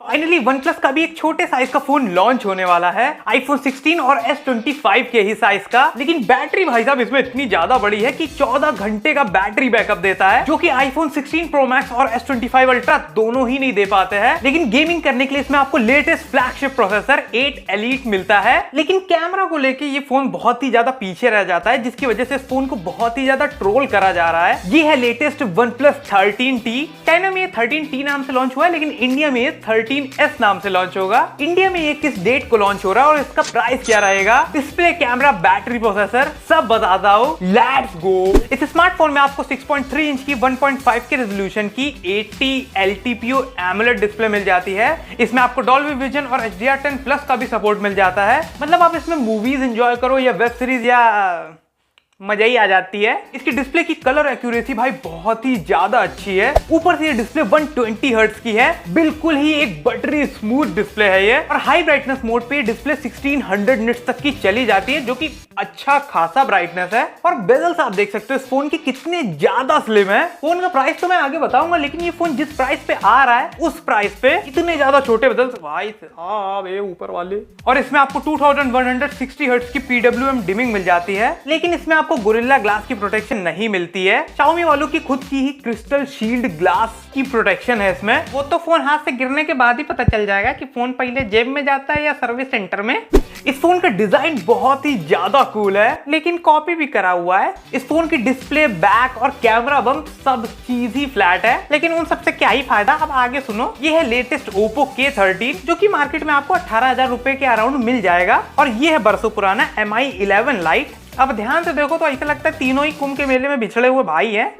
Finally OnePlus का भी एक छोटे साइज का फोन लॉन्च होने वाला है, iPhone 16 और S25 के ही साइज का। लेकिन बैटरी भाई साहब इसमें इतनी ज्यादा बड़ी है कि 14 घंटे का बैटरी बैकअप देता है, जो कि iPhone 16 Pro Max और S25 Ultra दोनों ही नहीं दे पाते हैं। लेकिन गेमिंग करने के लिए इसमें आपको लेटेस्ट फ्लैगशिप प्रोसेसर 8 Elite मिलता है। लेकिन कैमरा को लेके ये फोन बहुत ही ज्यादा पीछे रह जाता है, जिसकी वजह से इस फोन को बहुत ही ज्यादा ट्रोल करा जा रहा है। ये है लेटेस्ट OnePlus 13T। चाइना में 13T नाम से लॉन्च हुआ है, लेकिन इंडिया में 13S नाम से लॉन्च होगा। इंडिया में ये किस डेट को लॉन्च हो रहा है और इसका प्राइस क्या रहेगा, डिस्प्ले, कैमरा, बैटरी, प्रोसेसर सब बताता हूं। Let's go. इस स्मार्टफोन में आपको 6.3 इंच की 1.5 के रेजोल्यूशन की 80 LTPO AMOLED डिस्प्ले मिल जाती है। इसमें आपको डॉल्बी विजन और HDR10+ का भी सपोर्ट मिल जाता है। मतलब आप इसमें मूवीज एंजॉय करो या वेब सीरीज या मजा ही आ जाती है। इसकी डिस्प्ले की कलर एक्यूरेसी भाई बहुत ही ज्यादा अच्छी है। ऊपर से ये डिस्प्ले 120 हर्ट्ज की है, बिल्कुल ही एक बटरी स्मूथ डिस्प्ले है ये। और हाई ब्राइटनेस मोड पे डिस्प्ले 1600 निट्स तक की चली जाती है, जो कि अच्छा खासा ब्राइटनेस है। और बेजल्स आप देख सकते हो इस फोन की कितने ज्यादा स्लिम है। फोन का प्राइस तो मैं आगे बताऊंगा, लेकिन ये फोन जिस प्राइस पे आ रहा है उस प्राइस पे इतने ज्यादा छोटे बेजल्स भाई साहब ऊपर वाले। और इसमें आपको 2160 हर्ट्ज की PWM डिमिंग मिल जाती है, लेकिन इसमें आपको गोरिल्ला ग्लास की प्रोटेक्शन नहीं मिलती है। Xiaomi वालों की खुद की ही क्रिस्टल शील्ड ग्लास की प्रोटेक्शन है इसमें। वो तो फोन हाथ से गिरने के बाद ही पता चल जाएगा कि फोन पहले जेब में जाता है या सर्विस सेंटर में। इस फोन का डिजाइन बहुत ही ज्यादा कूल है, लेकिन कॉपी भी करा हुआ है। इस फोन की डिस्प्ले, बैक और कैमरा बम्प सब चीज ही फ्लैट है, लेकिन उन सबसे क्या ही फायदा, अब आगे सुनो। ये है लेटेस्ट Oppo K13, जो कि मार्केट में आपको 18,000 रुपए के अराउंड मिल जाएगा। और ये है बरसों पुराना Mi 11 Lite। अब ध्यान से देखो तो ऐसा लगता है तीनों ही कुंभ के मेले में बिछड़े हुए भाई हैं।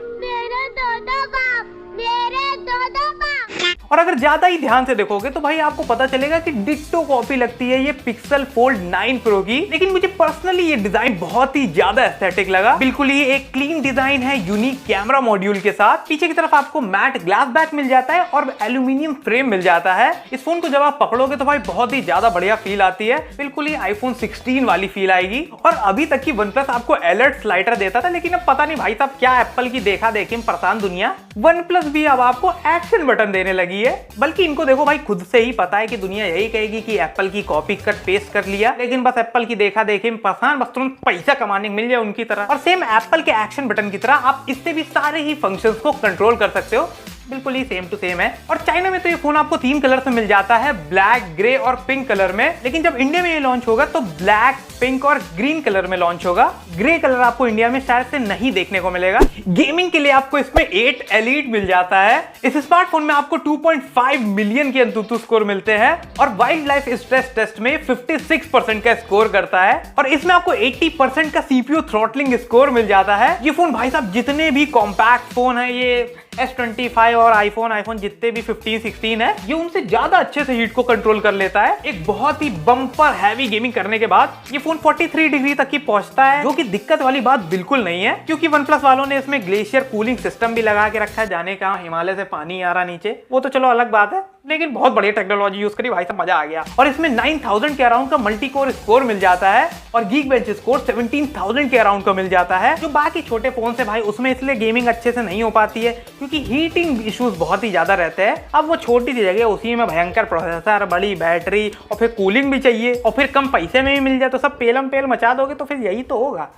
और अगर ज्यादा ही ध्यान से देखोगे तो भाई आपको पता चलेगा कि डिट्टो कॉपी लगती है ये Pixel Fold 9 Pro की। लेकिन मुझे पर्सनली ये डिजाइन बहुत ही ज्यादा एस्थेटिक लगा। बिल्कुल ही एक क्लीन डिजाइन है, यूनिक कैमरा मॉड्यूल के साथ। पीछे की तरफ आपको मैट ग्लास बैक मिल जाता है और एल्यूमिनियम फ्रेम मिल जाता है। इस फोन को जब आप पकड़ोगे तो भाई बहुत ही ज्यादा बढ़िया फील आती है, बिल्कुल ही iPhone 16 वाली फील आएगी। और अभी तक की OnePlus आपको अलर्ट स्लाइडर देता था, लेकिन अब पता नहीं भाई साहब क्या एप्पल की देखा देखी में परेशान दुनिया। OnePlus भी अब आपको एक्शन बटन देने लगी है। बल्कि इनको देखो भाई खुद से ही पता है कि दुनिया यही कहेगी कि एप्पल की कॉपी कट पेस्ट कर लिया, लेकिन बस एप्पल की देखा देखी में परेशान, बस तुरंत पैसा कमाने मिल जाए उनकी तरह। और सेम एप्पल के एक्शन बटन की तरह आप इससे भी सारे ही फंक्शंस को कंट्रोल कर सकते हो, बिल्कुल ही सेम टू सेम है। और चाइना में तो ये फोन आपको 3 कलर में मिल जाता है, ब्लैक, ग्रे और पिंक कलर में। लेकिन जब इंडिया में ये लॉन्च होगा तो ब्लैक, पिंक और ग्रीन कलर में लॉन्च होगा। ग्रे कलर आपको इंडिया में शायद से नहीं देखने को मिलेगा। गेमिंग के लिए आपको इसमें 8 Elite मिल जाता है। इस स्मार्टफोन में आपको 2.5 मिलियन के अंतुतु स्कोर मिलते हैं और वाइल्ड लाइफ स्ट्रेस टेस्ट में 56% का स्कोर करता है। और इसमें आपको 80% का CPU थ्रॉटलिंग स्कोर मिल जाता है। ये फोन भाई साहब जितने भी कॉम्पैक्ट फोन है, ये S25 और आईफोन जितने भी 15, 16 है, ये उनसे ज्यादा अच्छे से हीट को कंट्रोल कर लेता है। एक बहुत ही बम्पर हैवी गेमिंग करने के बाद ये फोन 43 डिग्री तक की पहुंचता है, जो कि दिक्कत वाली बात बिल्कुल नहीं है, क्योंकि OnePlus वालों ने इसमें ग्लेशियर कूलिंग सिस्टम भी लगा के रखा है। जाने का हिमालय से पानी आ रहा नीचे, वो तो चलो अलग बात है, लेकिन बहुत बढ़िया टेक्नोलॉजी यूज करी भाई, सब मजा आ गया। और इसमें 9000 के अराउंड का मल्टी कोर स्कोर मिल जाता है और Geekbench स्कोर 17000 के अराउंड का मिल जाता है, जो बाकी छोटे फोन से भाई उसमें इसलिए गेमिंग अच्छे से नहीं हो पाती है, क्योंकि हीटिंग इश्यूज बहुत ही ज्यादा रहते हैं। अब वो छोटी सी जगह, उसी में भयंकर प्रोसेसर, बड़ी बैटरी और फिर कूलिंग भी चाहिए और फिर कम पैसे में भी मिल जाए, तो सब पेलम पेल मचा दोगे तो फिर यही तो होगा।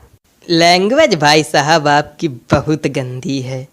लैंग्वेज भाई साहब आपकी बहुत गंदी है,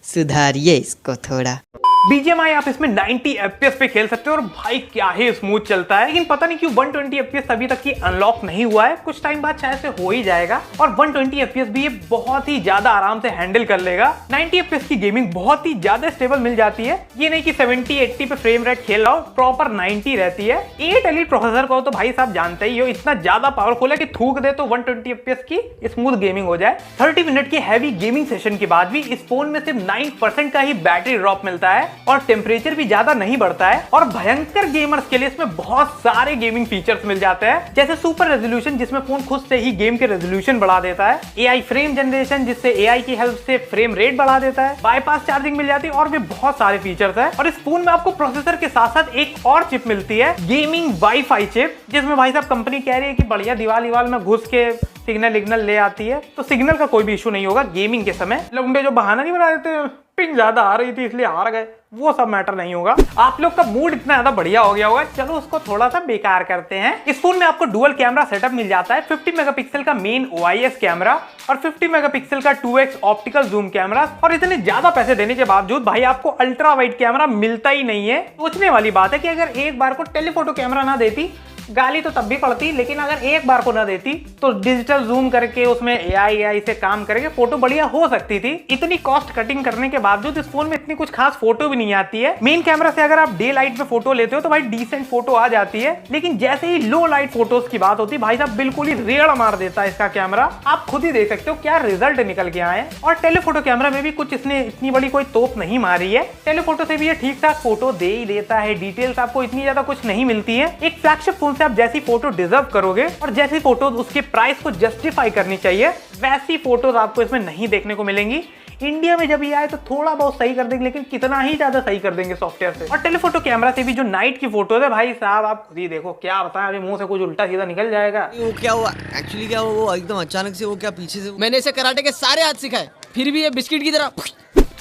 सुधारिए इसको थोड़ा। BGMI आप इसमें 90 FPS पे खेल सकते हो और भाई क्या ही स्मूथ चलता है। लेकिन पता नहीं क्यों 120 FPS अभी तक की अनलॉक नहीं हुआ है, कुछ टाइम बाद शायद से हो ही जाएगा। और 120 FPS भी ये बहुत ही ज्यादा आराम से हैंडल कर लेगा। 90 FPS की गेमिंग बहुत ही ज्यादा स्टेबल मिल जाती है, ये नहीं कि 70-80 पे फ्रेम रेट खेल रहा हो, प्रॉपर 90 रहती है। 8 Elite प्रोसेसर को तो भाई साहब जानते ही हो, इतना ज्यादा पावरफुल है कि थूक दे तो 120 FPS की स्मूथ गेमिंग हो जाए। 30 मिनट की हैवी गेमिंग सेशन के बाद भी इस फोन में सिर्फ 9% का ही बैटरी ड्रॉप मिलता है और टेम्परेचर भी ज्यादा नहीं बढ़ता है। और भयंकर गेमर्स के लिए इसमें बहुत सारे गेमिंग फीचर्स मिल जाते हैं, जैसे सुपर रेजोल्यूशन, जिसमें फोन खुद से ही गेम के रेजोल्यूशन बढ़ा देता है, AI फ्रेम जनरेशन, जिससे AI की हेल्प से फ्रेम रेट बढ़ा देता है, बाईपास चार्जिंग मिल जाती है और भी बहुत सारे फीचर्स है। और इस फोन में आपको प्रोसेसर के साथ साथ एक और चिप मिलती है, गेमिंग वाईफाई चिप, जिसमें भाई साहब कंपनी कह रही है कि बढ़िया दीवार में घुस के सिग्नल ले आती है, तो सिग्नल का कोई भी इशू नहीं होगा गेमिंग के समय। लंबे जो बहाना नहीं बना देते पिंग ज्यादा आ रही थी इसलिए हार गए, वो सब मैटर नहीं होगा। आप लोग का मूड इतना ज्यादा बढ़िया हो गया होगा, चलो उसको थोड़ा सा बेकार करते हैं। इस फोन में आपको डुअल कैमरा सेटअप मिल जाता है, 50 मेगापिक्सल का मेन OIS कैमरा और 50 मेगापिक्सल का 2x ऑप्टिकल जूम कैमरा। और इतने ज्यादा पैसे देने के बावजूद भाई आपको अल्ट्रा वाइड कैमरा मिलता ही नहीं है। सोचने वाली बात है कि अगर एक बार को टेलीफोटो कैमरा ना देती, गाली तो तब भी पड़ती, लेकिन अगर एक बार को ना देती तो डिजिटल जूम करके उसमें AI से काम करके फोटो बढ़िया हो सकती थी। इतनी कॉस्ट कटिंग करने के बावजूद इस फोन में इतनी कुछ खास फोटो भी नहीं आती है। मेन कैमरा से अगर आप डे लाइट में फोटो लेते हो तो भाई डिसेंट फोटो आ जाती है, लेकिन जैसे ही लो लाइट फोटोज की बात होती है भाई साहब बिल्कुल ही रेड़ मार देता है इसका कैमरा। आप खुद ही देख सकते हो क्या रिजल्ट निकल के आए। और टेलीफोटो कैमरा में भी कुछ इसने इतनी बड़ी कोई तोप नहीं मारी है, टेलीफोटो से भी ये ठीक ठाक फोटो दे ही देता है। डिटेल्स आपको इतनी ज्यादा कुछ नहीं मिलती है। एक फ्लैगशिप फोन से आप जैसी फोटो डिजर्व करोगे और जैसी फोटो उसके प्राइस को जस्टिफाई करनी चाहिए, वैसी फोटोज आपको इसमें नहीं देखने को मिलेंगी। इंडिया में जब ये आए तो थोड़ा बहुत सही कर देंगे, लेकिन कितना ही ज्यादा सही कर देंगे सॉफ्टवेयर से। और टेलीफोटो कैमरा से भी जो नाइट की फोटोज है भाई साहब आप खुद ही देखो, क्या बताएं, अभी मुंह से कुछ उल्टा सीधा निकल जाएगा। वो क्या हुआ एक्चुअली, क्या हुआ वो एकदम अचानक से, वो क्या पीछे से मैंने इसे कराटे के सारे हाथ सिखाए, फिर भी ये बिस्किट की तरह।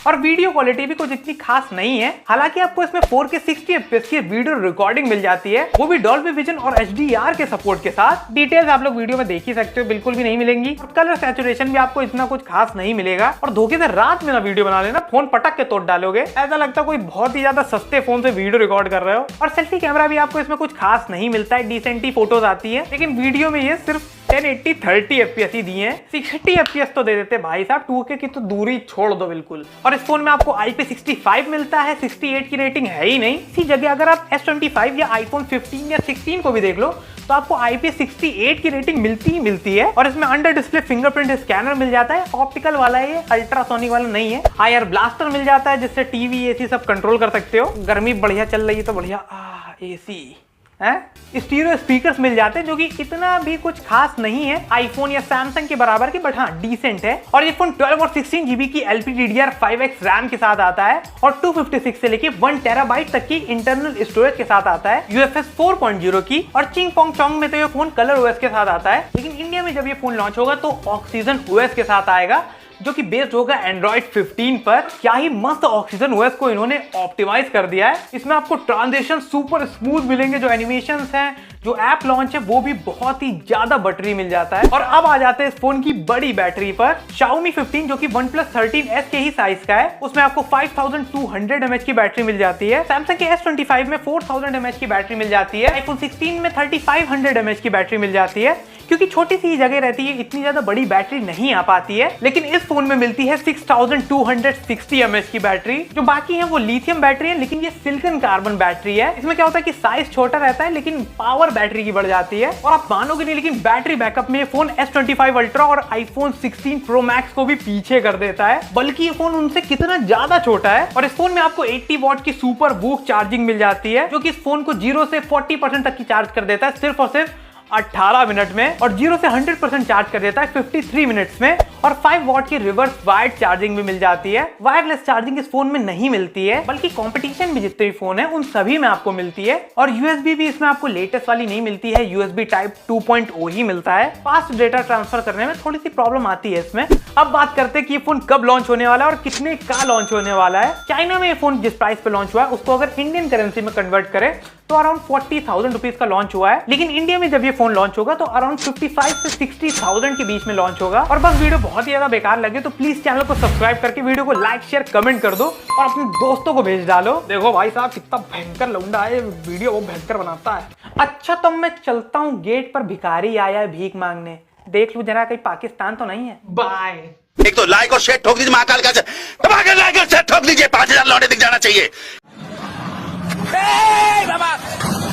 और वीडियो क्वालिटी भी कुछ इतनी खास नहीं है। हालांकि आपको इसमें 4K 60 FPS की वीडियो रिकॉर्डिंग मिल जाती है, वो भी डॉल्बी विजन और HDR के सपोर्ट के साथ। डिटेल्स आप लोग वीडियो में देख ही सकते हो, बिल्कुल भी नहीं मिलेंगी। और कलर सैचुरेशन भी आपको इतना कुछ खास नहीं मिलेगा। और धोखे से रात में ना वीडियो बना लेना, फोन पटक के तोड़ डालोगे, ऐसा लगता है कोई बहुत ही ज्यादा सस्ते फोन से वीडियो रिकॉर्ड कर रहे हो। और सेल्फी कैमरा भी आपको इसमें कुछ खास नहीं मिलता है, डिसेंट ही फोटोज आती है, लेकिन वीडियो में ये सिर्फ 1080 30 FPS ही दिए हैं। 60 FPS तो दे देते भाई साहब, 2K की तो दूरी छोड़ दो बिल्कुल। और इस फोन में आपको IP65 मिलता है, 68 की रेटिंग है ही नहीं। इसी जगह अगर आप S25 या iPhone 15 या 16 को भी देख लो तो आपको IP68 की रेटिंग मिलती ही मिलती है। और इसमें अंडर डिस्प्ले फिंगरप्रिंट स्कैनर मिल जाता है, ऑप्टिकल वाला है, ये अल्ट्रासोनिक वाला नहीं है। IR ब्लास्टर मिल जाता है जिससे टीवी AC सब कंट्रोल कर सकते हो। गर्मी बढ़िया चल रही है तो बढ़िया AC स्टीरियो स्पीकर्स मिल जाते हैं, जो कि इतना भी कुछ खास नहीं है आईफोन या सैमसंग के बराबर के, बट हाँ डिसेंट है। और ये फोन 12 और 16 GB की LPDDR5X रैम के साथ आता है और 256 से लेके 1 TB तक की इंटरनल स्टोरेज के साथ आता है, UFS 4.0 की। और चिंग पोंग चोंग में तो ये फोन कलर OS के साथ आता है, लेकिन इंडिया में जब ये फोन लॉन्च होगा तो ऑक्सीजन OS के साथ आएगा, जो कि बेस्ड होगा एंड्रॉइड 15 पर। क्या ही मस्त ऑक्सीजन OS को इन्होंने ऑप्टिमाइज कर दिया है। इसमें आपको ट्रांजिशन सुपर स्मूथ मिलेंगे, जो एनिमेशंस हैं, जो ऐप लॉन्च है वो भी बहुत ही ज्यादा बैटरी मिल जाता है। और अब आ जाते हैं इस फोन की बड़ी बैटरी पर। Xiaomi 15 जो कि OnePlus 13S के ही साइज का है, उसमें आपको 5200 mAh की बैटरी मिल जाती है। Samsung के S25 में 4000 mAh की बैटरी मिल जाती है। iPhone 16 में 3500 mAh की बैटरी मिल जाती है। क्योंकि छोटी सी जगह रहती है, इतनी ज्यादा बड़ी बैटरी नहीं आ पाती है। लेकिन इस फोन में मिलती है 6260 mAh की बैटरी। जो बाकी है वो लिथियम बैटरी है, लेकिन ये सिलिकॉन कार्बन बैटरी है। इसमें क्या होता है कि साइज छोटा रहता है, लेकिन पावर बैटरी की बढ़ जाती है। और आप मानोगे नहीं, लेकिन बैटरी बैकअप में फोन S25 Ultra और iPhone 16 Pro Max को भी पीछे कर देता है, बल्कि ये फोन उनसे कितना ज्यादा छोटा है। और इस फोन में आपको 80 वॉट की सुपर वूक चार्जिंग मिल जाती है, जो कि इस फोन को 0 से 40% तक की चार्ज कर देता है सिर्फ और सिर्फ 18 मिनट में। और 0 से 100% चार्ज कर देता है 53 मिनट्स में। और 5 वॉट की रिवर्स वायर्ड चार्जिंग भी मिल जाती है। वायरलेस चार्जिंग इस फोन में नहीं मिलती है, बल्कि कंपटीशन में जितने भी फोन है उन सभी में आपको मिलती है। और USB भी इसमें आपको लेटेस्ट वाली नहीं मिलती है, USB टाइप 2.0 ही मिलता है। फास्ट डेटा ट्रांसफर करने में थोड़ी सी प्रॉब्लम आती है इसमें। अब बात करते हैं कि ये फोन कब लॉन्च होने वाला है और कितने का लॉन्च होने वाला है। चाइना में ये फोन जिस प्राइस पे लॉन्च हुआ है उसको अगर इंडियन करेंसी में कन्वर्ट करें तो अराउंड 40,000 रुपीज का लॉन्च हुआ है। लेकिन इंडिया में जब ये फोन लॉन्च होगा तो अराउंड 55 से 60,000 के बीच में लॉन्च होगा। और बस वीडियो बहुत ही ज्यादा बेकार लगे तो प्लीज चैनल को सब्सक्राइब करके वीडियो को लाइक शेयर कमेंट कर दो और अपने दोस्तों को भेज डालो। देखो भाई साहब कितना भयंकर लौंडा है, वीडियो वो भयंकर बनाता है। अच्छा तो मैं चलता हूँ, गेट पर भिखारी आया है भीख मांगने, देख लूं जरा कहीं पाकिस्तान तो नहीं है। बाय। एक तो लाइक और शेयर ठोक दीजिए, महाकाल का लाइक और शेयर ठोक दीजिए, 5000 लौटे दिख जाना चाहिए।